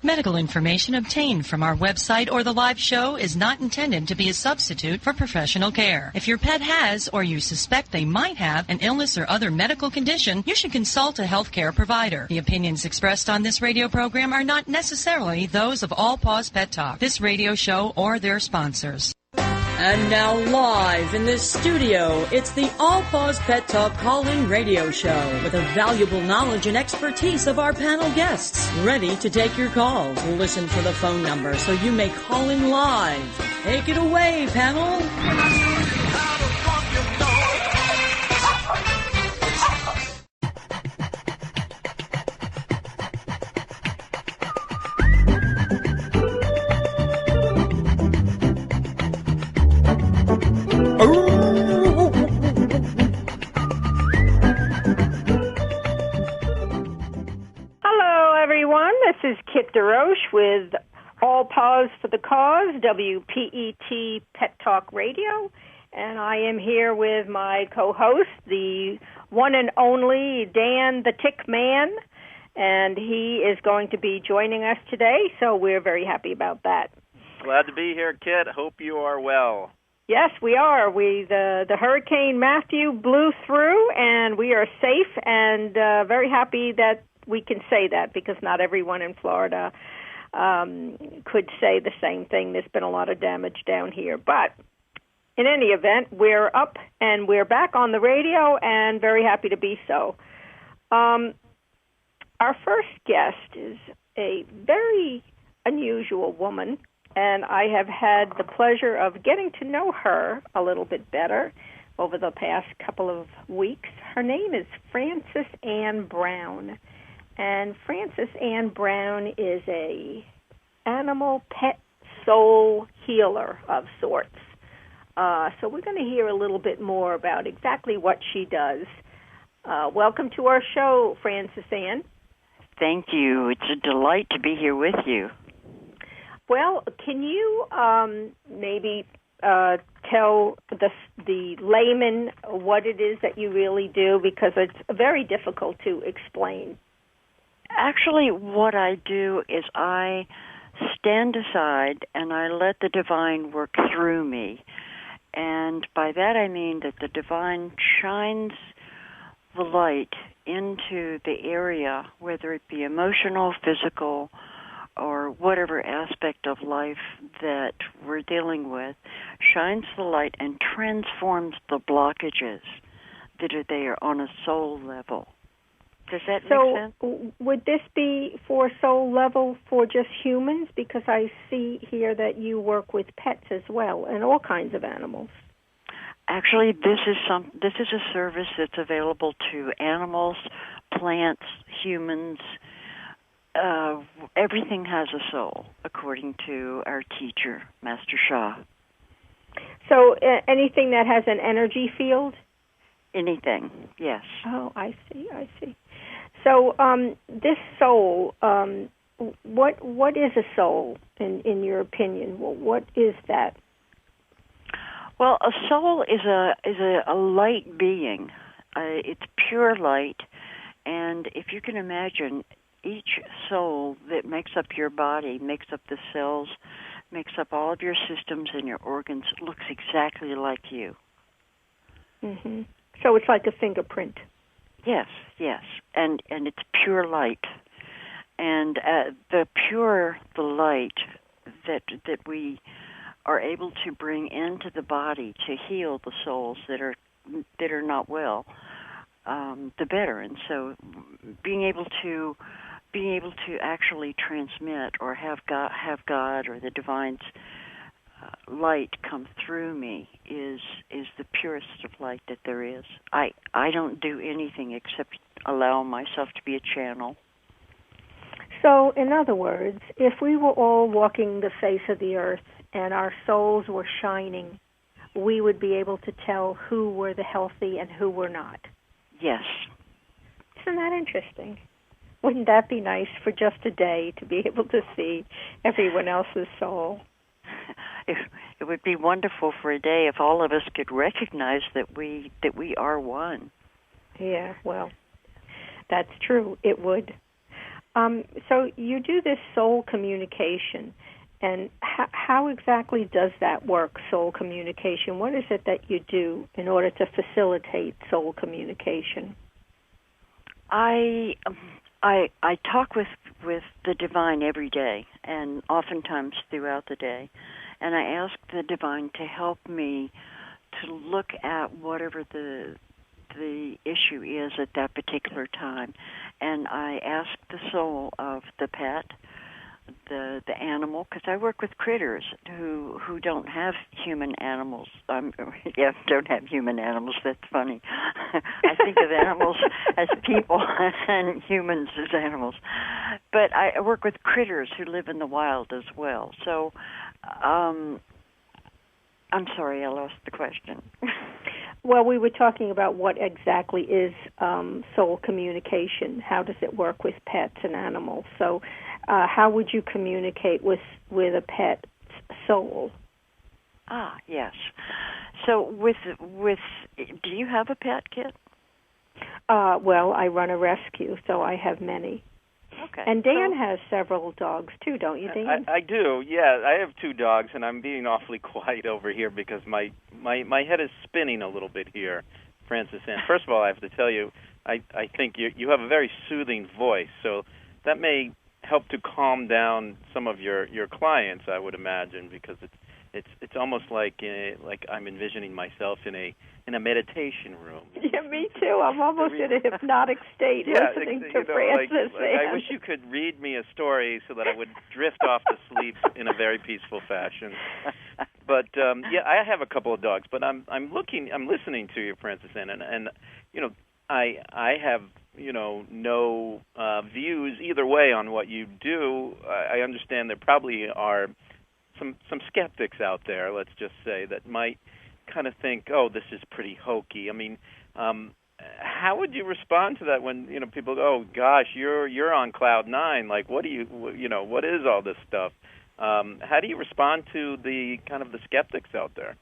Medical information obtained from our website or the live show is not intended to be a substitute for professional care. If your pet has or you suspect they might have an illness or other medical condition, you should consult a healthcare provider. The opinions expressed on this radio program are not necessarily those of All Paws Pet Talk, this radio show, or their sponsors. And now live in this studio, it's the All Paws Pet Talk call-in radio show with the valuable knowledge and expertise of our panel guests, ready to take your calls. Listen for the phone number so you may call in live. Take it away, panel. This is Kit DeRoche with All Paws for the Cause, WPET Pet Talk Radio, and I am here with my co-host, the one and only Dan the Tick Man, and he is going to be joining us today, so we're very happy about that. Glad to be here, Kit. Hope you are well. Yes, we are. The Hurricane Matthew blew through, and we are safe and very happy that we can say that, because not everyone in Florida could say the same thing. There's been a lot of damage down here. But in any event, we're up and we're back on the radio and very happy to be so. Our first guest is a very unusual woman, and I have had the pleasure of getting to know her a little bit better over the past couple of weeks. Her name is Frances Ann Brown. And Frances Ann Brown is a animal pet soul healer of sorts. So we're going to hear a little bit more about exactly what she does. Welcome to our show, Frances Ann. Thank you. It's a delight to be here with you. Well, can you maybe tell the layman what it is that you really do, because it's very difficult to explain. Actually, what I do is I stand aside and I let the divine work through me. And by that I mean that the divine shines the light into the area, whether it be emotional, physical, or whatever aspect of life that we're dealing with, shines the light and transforms the blockages that are there on a soul level. Does that make sense? So would this be for soul level for just humans? Because I see here that you work with pets as well and all kinds of animals. Actually, this is a service that's available to animals, plants, humans. Everything has a soul, according to our teacher, Master Shah. So anything that has an energy field? Anything, yes. Oh, I see. So this soul, what is a soul in your opinion? What is that? Well, a soul is a light being. It's pure light, and if you can imagine, each soul that makes up your body, makes up the cells, makes up all of your systems and your organs, looks exactly like you. Mm-hmm. So it's like a fingerprint. Yes, and it's pure light, and the purer the light that we are able to bring into the body to heal the souls that are not well, the better. And so, being able to actually transmit or have God or the divine's light come through me is the purest of light that there is. I don't do anything except allow myself to be a channel. So, in other words, if we were all walking the face of the earth and our souls were shining, we would be able to tell who were the healthy and who were not. Yes. Isn't that interesting? Wouldn't that be nice for just a day to be able to see everyone else's soul? It would be wonderful for a day if all of us could recognize that we are one. Yeah, well, that's true. It would. So you do this soul communication, and how exactly does that work, soul communication? What is it that you do in order to facilitate soul communication? I talk with the divine every day, and oftentimes throughout the day, and I ask the divine to help me to look at whatever the issue is at that particular time, and I ask the soul of the pet, the animal, because I work with critters who don't have human animals. Don't have human animals. That's funny. I think of animals as people and humans as animals. But I work with critters who live in the wild as well. So, I'm sorry, I lost the question. Well, we were talking about what exactly is soul communication. How does it work with pets and animals? So how would you communicate with a pet's soul? Ah, yes. So do you have a pet, Kit? Well, I run a rescue, so I have many. Okay. And Dan has several dogs, too, don't you, Dan? I do, yeah. I have 2 dogs, and I'm being awfully quiet over here because my head is spinning a little bit here, Francis Ann. First of all, I have to tell you, I think you have a very soothing voice, so that may help to calm down some of your clients, I would imagine, because it's almost like I'm envisioning myself in a meditation room. Yeah, me too. I'm almost in a hypnotic state listening to Francis. I wish you could read me a story so that I would drift off to sleep in a very peaceful fashion. But I have a couple of dogs, but I'm listening to you, Francis Ann, and I have no views either way on what you do. I understand there probably are some skeptics out there, let's just say, that might kind of think, oh, this is pretty hokey. I mean, how would you respond to that when people go, oh gosh, you're on cloud 9? Like, what do what is all this stuff? How do you respond to the kind of the skeptics out there?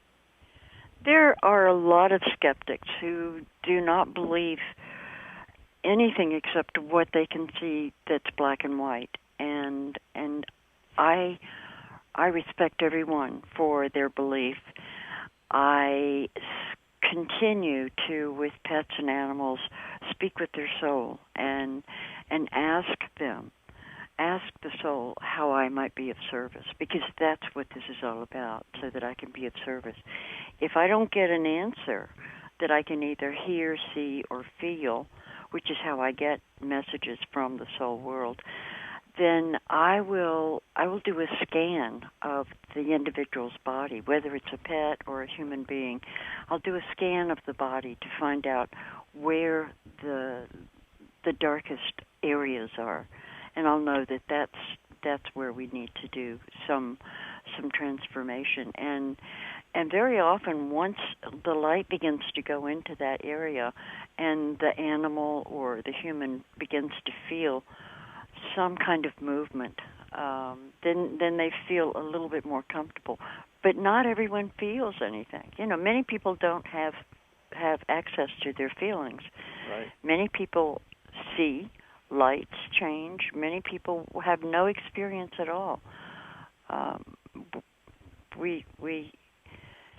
There are a lot of skeptics who do not believe anything except what they can see that's black and white, and I respect everyone for their belief. I continue to, with pets and animals, speak with their soul and ask the soul how I might be of service, because that's what this is all about, so that I can be of service. If I don't get an answer that I can either hear, see, or feel, which is how I get messages from the soul world, then I will do a scan of the individual's body, whether it's a pet or a human being. I'll do a scan of the body to find out where the darkest areas are, and I'll know that that's where we need to do some transformation. And very often, once the light begins to go into that area, and the animal or the human begins to feel some kind of movement, then they feel a little bit more comfortable. But not everyone feels anything. Many people don't have access to their feelings. Right. Many people see lights change. Many people have no experience at all.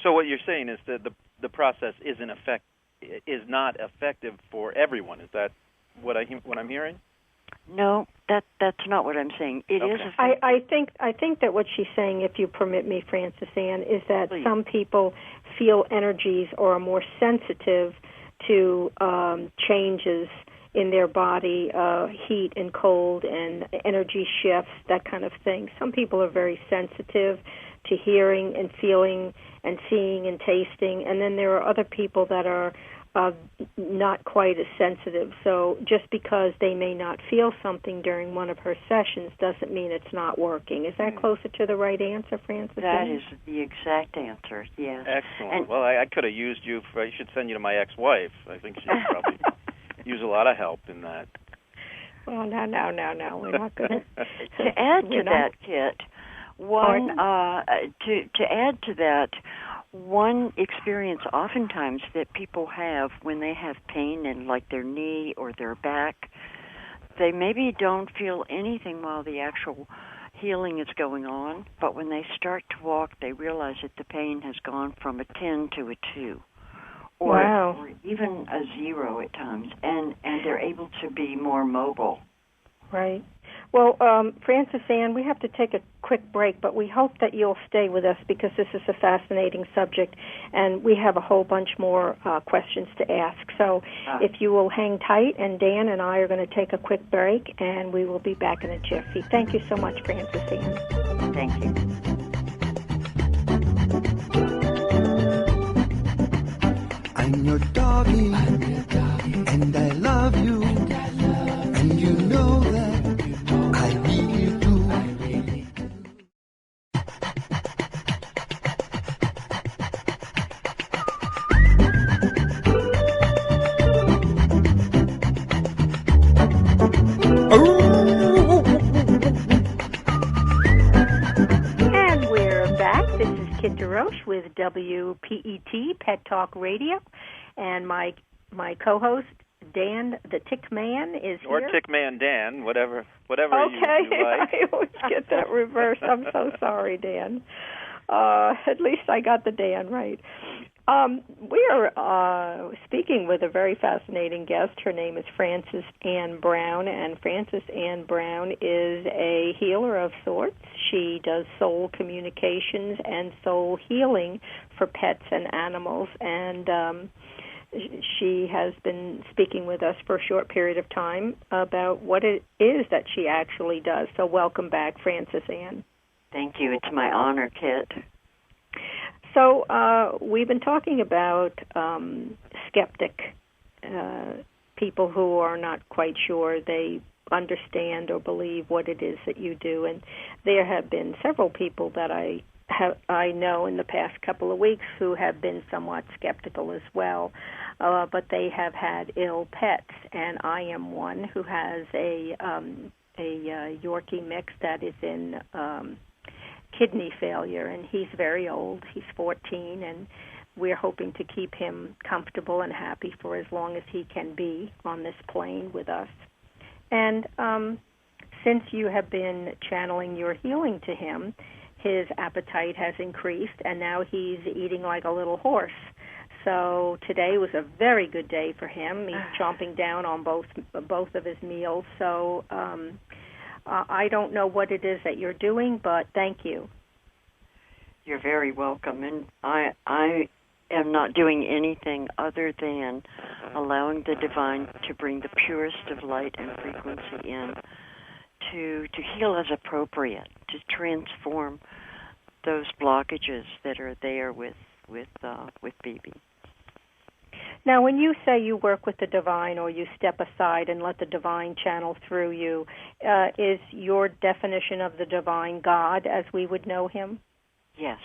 So what you're saying is that the process is not effective for everyone. Is that what I'm hearing? No, that's not what I'm saying. It okay. is. I think that what she's saying, if you permit me, Francis Ann, is that Please. Some people feel energies or are more sensitive to changes in their body, heat and cold and energy shifts, that kind of thing. Some people are very sensitive to hearing and feeling and seeing and tasting, and then there are other people that are not quite as sensitive. So just because they may not feel something during one of her sessions doesn't mean it's not working. Is that closer to the right answer, Francis? That is the exact answer, yes. Excellent. Well, I could have used you. I should send you to my ex-wife. I think she'd probably use a lot of help in that. Well, no. We're not going to add to that, Kit, to add to that, one experience oftentimes that people have when they have pain in like their knee or their back, they maybe don't feel anything while the actual healing is going on, but when they start to walk, they realize that the pain has gone from a 10 to a 2. Or even a 0 at times, and they're able to be more mobile. Right. Well, Frances Ann, we have to take a quick break, but we hope that you'll stay with us because this is a fascinating subject, and we have a whole bunch more questions to ask. So if you will hang tight, and Dan and I are going to take a quick break, and we will be back in a jiffy. Thank you so much, Frances Ann. Thank you. I'm your doggy, and I love you, and you know that I really do. And we're back. This is Kit DeRoche with WPET, Pet Talk Radio, and my co-host, Dan the Tick Man, is or here. Tick Man Dan, whatever Okay, you like. I always get that reversed. I'm so sorry, Dan. At least I got the Dan right. We are speaking with a very fascinating guest. Her name is Frances Ann Brown, and Frances Ann Brown is a healer of sorts. She does soul communications and soul healing for pets and animals, and she has been speaking with us for a short period of time about what it is that she actually does. So welcome back, Frances Ann. Thank you. It's my honor, Kit. So we've been talking about skeptic people who are not quite sure they understand or believe what it is that you do, and there have been several people that I know in the past couple of weeks who have been somewhat skeptical as well, but they have had ill pets, and I am one who has a Yorkie mix that is in kidney failure, and he's very old. He's 14, and we're hoping to keep him comfortable and happy for as long as he can be on this plane with us. And since you have been channeling your healing to him, his appetite has increased, and now he's eating like a little horse. So today was a very good day for him. He's chomping down on both of his meals. So I don't know what it is that you're doing, but thank you. You're very welcome. And I am not doing anything other than allowing the divine to bring the purest of light and frequency in to heal as appropriate, to transform those blockages that are there with BB. Now, when you say you work with the divine or you step aside and let the divine channel through you, is your definition of the divine God as we would know him? Yes,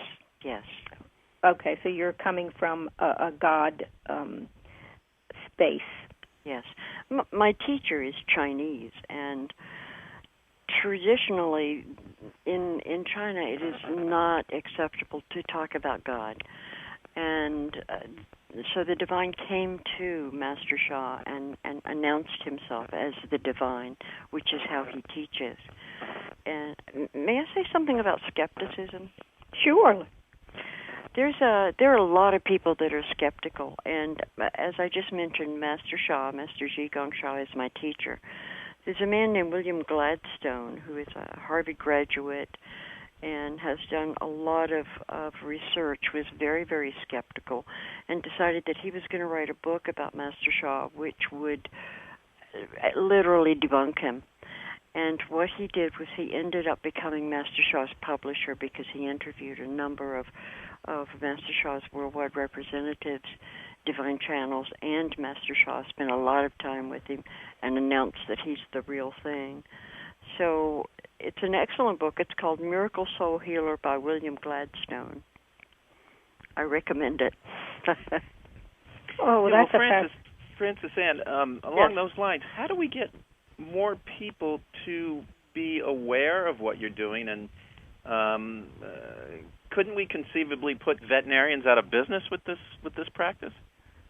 yes. Okay, so you're coming from a God space. Yes. My teacher is Chinese, and traditionally in China it is not acceptable to talk about God. And so the divine came to Master Sha and announced himself as the divine, which is how he teaches. And may I say something about skepticism? Sure. There are a lot of people that are skeptical, and as I just mentioned, Master Zhigong Sha is my teacher. There's a man named William Gladstone who is a Harvard graduate and has done a lot of research, was very, very skeptical, and decided that he was going to write a book about Master Sha, which would literally debunk him. And what he did was he ended up becoming Master Sha's publisher because he interviewed a number of Master Sha's worldwide representatives, divine channels, and Master Sha spent a lot of time with him and announced that he's the real thing. So it's an excellent book. It's called Miracle Soul Healer by William Gladstone. I recommend it. Oh, that's Frances Ann, along those lines, how do we get more people to be aware of what you're doing, and couldn't we conceivably put veterinarians out of business with this practice?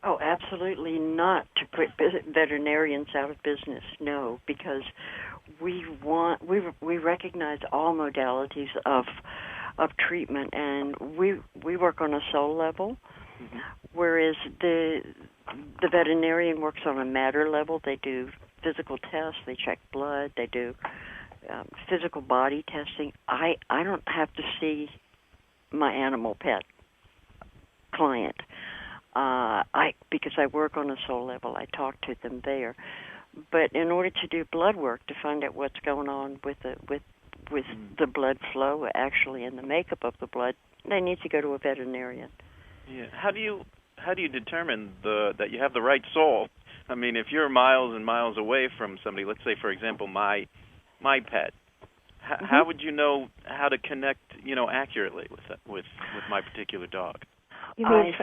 Oh, absolutely not to put veterinarians out of business. No, because we recognize all modalities of treatment, and we work on a soul level, whereas the veterinarian works on a matter level. They do physical tests, they check blood, they do physical body testing. I don't have to see my animal pet client. Because I work on a soul level, I talk to them there. But in order to do blood work to find out what's going on with the blood flow, actually, and the makeup of the blood, they need to go to a veterinarian. Yeah. How do you determine that you have the right soul? I mean, if you're miles and miles away from somebody, let's say, for example, my pet, how would you know how to connect, accurately with my particular dog? You mean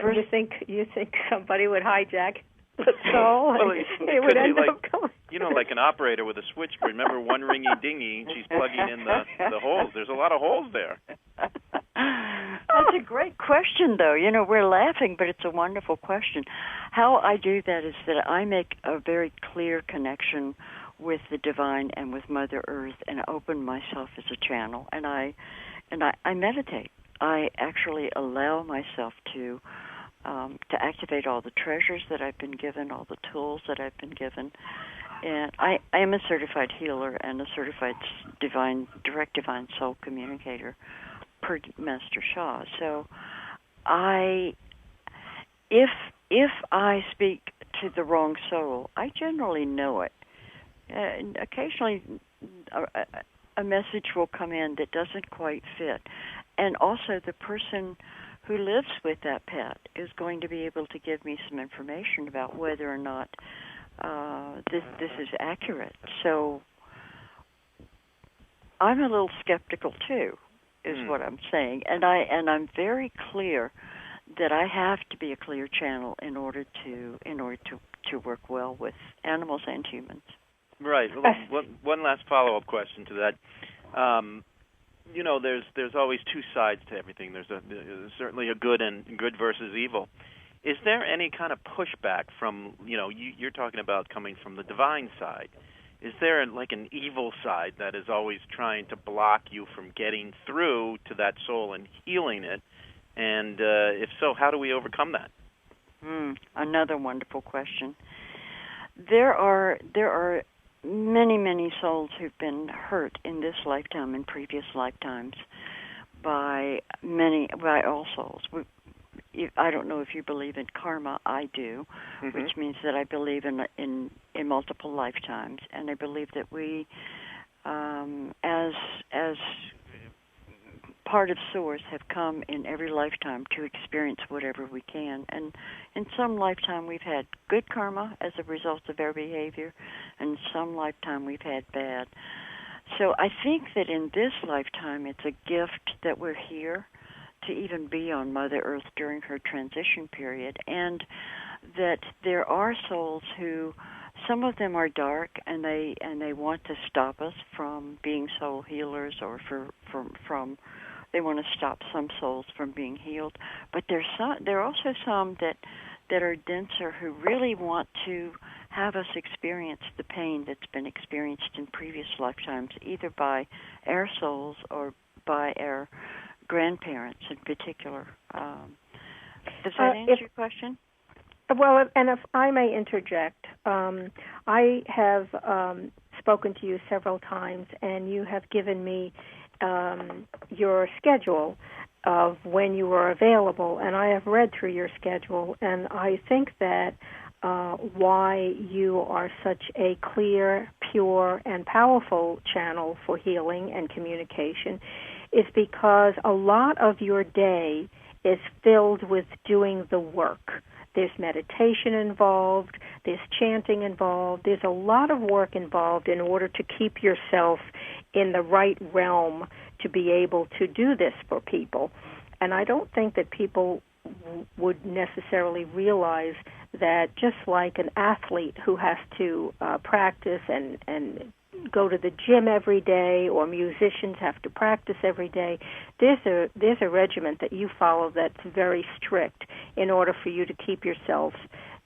you think somebody would hijack the soul? Well, it would end up going. Like an operator with a switchboard. Remember one ringy dingy? She's plugging in the holes. There's a lot of holes there. That's a great question, though. We're laughing, but it's a wonderful question. How I do that is that I make a very clear connection with the divine and with Mother Earth, and open myself as a channel, and I meditate. I actually allow myself to activate all the treasures that I've been given, all the tools that I've been given. And I am a certified healer and a certified direct divine soul communicator per Master Sha. So if I speak to the wrong soul, I generally know it. Occasionally a message will come in that doesn't quite fit. And also the person who lives with that pet is going to be able to give me some information about whether or not this is accurate. So I'm a little skeptical too, is what I'm saying. And I'm very clear that I have to be a clear channel in order to work well with animals and humans. Right. Well, one last follow-up question to that. There's always two sides to everything. There's certainly a good versus evil. Is there any kind of pushback from, you're talking about coming from the divine side. Is there like an evil side that is always trying to block you from getting through to that soul and healing it? And if so, how do we overcome that? Another wonderful question. There are many, many souls who've been hurt in this lifetime and previous lifetimes by all souls. I don't know if you believe in karma. I do, which means that I believe in multiple lifetimes, and I believe that we, as part of Source, have come in every lifetime to experience whatever we can. And in some lifetime we've had good karma as a result of our behavior, and in some lifetime we've had bad. So I think that in this lifetime it's a gift that we're here to even be on Mother Earth during her transition period, and that there are souls who, some of them are dark, and they want to stop us from being soul healers, or from they want to stop some souls from being healed. But there are also some that are denser who really want to have us experience the pain that's been experienced in previous lifetimes, either by our souls or by our grandparents in particular. Does that answer your question? Well, and if I may interject, I have spoken to you several times, and you have given me your schedule of when you are available, and I have read through your schedule, and I think that why you are such a clear, pure, and powerful channel for healing and communication is because a lot of your day is filled with doing the work. There's meditation involved, there's chanting involved, there's a lot of work involved in order to keep yourself in the right realm to be able to do this for people. And I don't think that people would necessarily realize that just like an athlete who has to practice and go to the gym every day, or musicians have to practice every day, there's a regimen that you follow that's very strict in order for you to keep yourself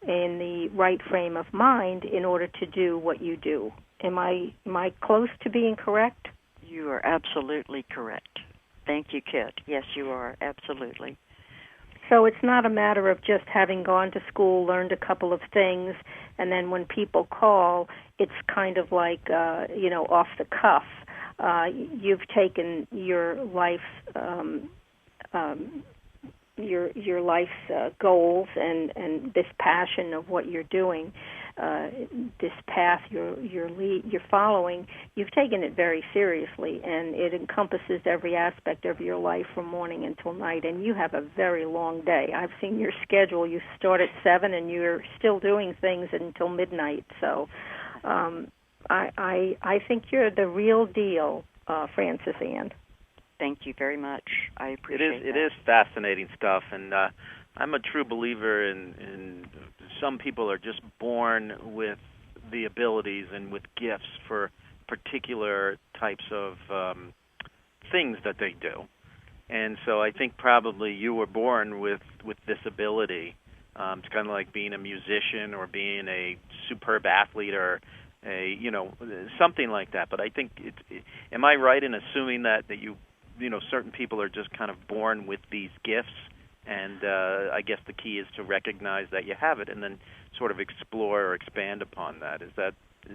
in the right frame of mind in order to do what you do. Am I close to being correct? You are absolutely correct. Thank you, Kit. Yes, you are, absolutely. So it's not a matter of just having gone to school, learned a couple of things, and then when people call, it's kind of like, off the cuff. You've taken your life's your life's goals and this passion of what you're doing, this path you're following. You've taken it very seriously, and it encompasses every aspect of your life from morning until night. And you have a very long day. I've seen your schedule. You start at 7, and you're still doing things until midnight. So, I think you're the real deal, Frances Ann. Thank you very much. I appreciate it. It is fascinating stuff, and I'm a true believer in some people are just born with the abilities and with gifts for particular types of things that they do. And so I think probably you were born with this ability. It's kind of like being a musician or being a superb athlete or something like that. But I think am I right in assuming that you certain people are just kind of born with these gifts, and I guess the key is to recognize that you have it and then sort of explore or expand upon that.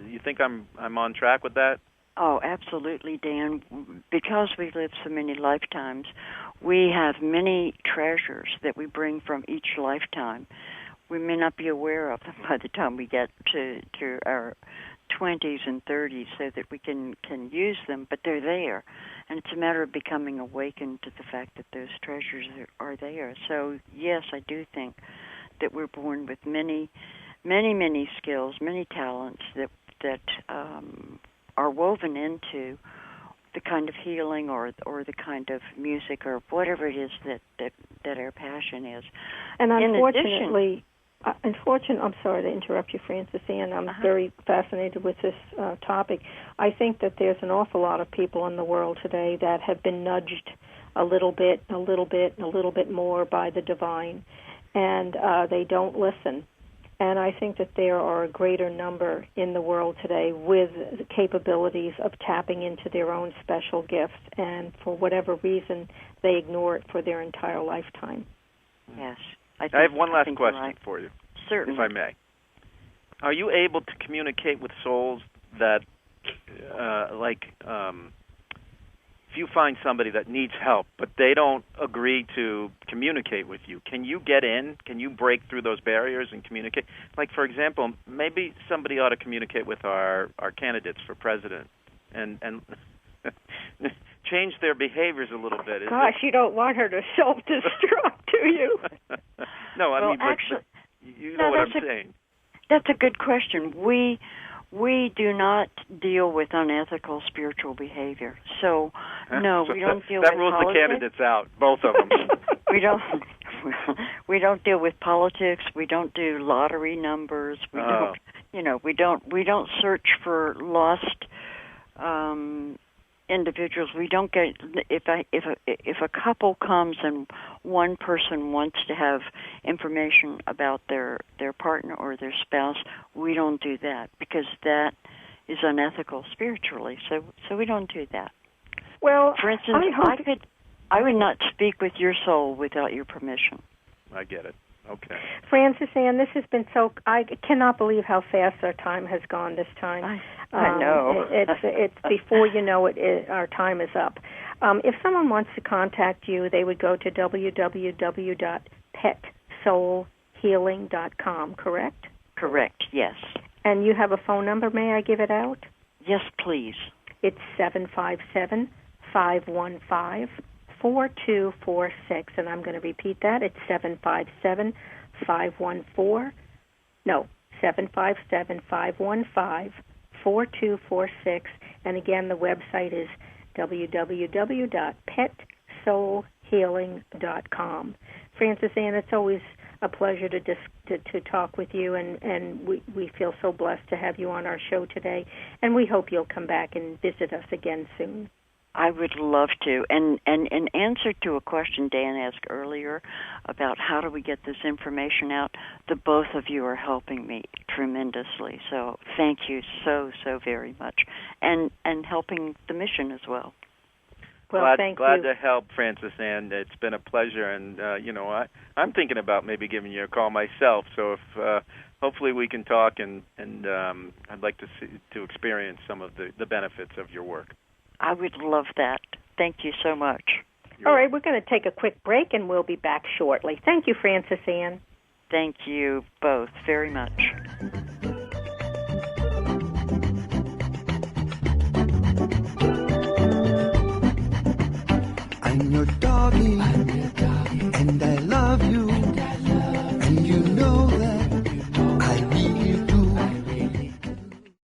You think I'm on track with that? Oh, absolutely, Dan. Because we live so many lifetimes, we have many treasures that we bring from each lifetime. We may not be aware of them by the time we get to our 20s and 30s so that we can use them, but they're there. And it's a matter of becoming awakened to the fact that those treasures are there. So, yes, I do think that we're born with many, many, many skills, many talents that are woven into the kind of healing or the kind of music or whatever it is that our passion is. And unfortunately, I'm sorry to interrupt you, Frances Ann. I'm very fascinated with this topic. I think that there's an awful lot of people in the world today that have been nudged a little bit more by the divine, and they don't listen. And I think that there are a greater number in the world today with the capabilities of tapping into their own special gifts, and for whatever reason, they ignore it for their entire lifetime. Yes. I have one last question for you, certainly, if I may. Are you able to communicate with souls that, if you find somebody that needs help, but they don't agree to communicate with you, can you get in? Can you break through those barriers and communicate? Like, for example, maybe somebody ought to communicate with our candidates for president and change their behaviors a little bit. Gosh, you don't want her to self-destruct, do you? No, I mean, actually, you know what I'm saying. That's a good question. We do not deal with unethical spiritual behavior. So, no, we don't deal with that rules politics. The candidates out, both of them. We don't deal with politics. We don't do lottery numbers. We don't search for lost individuals. We don't get if a couple comes and one person wants to have information about their partner or their spouse, we don't do that because that is unethical spiritually. So we don't do that. Well, for instance, I would not speak with your soul without your permission. I get it. Okay. Frances Ann, this has been I cannot believe how fast our time has gone this time. I know. It's before you know it, our time is up. If someone wants to contact you, they would go to www.petsoulhealing.com, correct? Correct, yes. And you have a phone number. May I give it out? Yes, please. It's 757-515-4246, and I'm going to repeat that. It's 757-515-4246, and again, the website is www.petsoulhealing.com. Frances Ann, it's always a pleasure to talk with you, and we feel so blessed to have you on our show today, and we hope you'll come back and visit us again soon. I would love to. And in answer to a question Dan asked earlier about how do we get this information out, the both of you are helping me tremendously. So thank you so very much. And helping the mission as well. Well, glad to help, Francis Ann. It's been a pleasure, and I'm thinking about maybe giving you a call myself. So if hopefully we can talk, and I'd like to experience some of the benefits of your work. I would love that. Thank you so much. All right, we're going to take a quick break, and we'll be back shortly. Thank you, Francis Ann. Thank you both very much. I'm your doggy, and I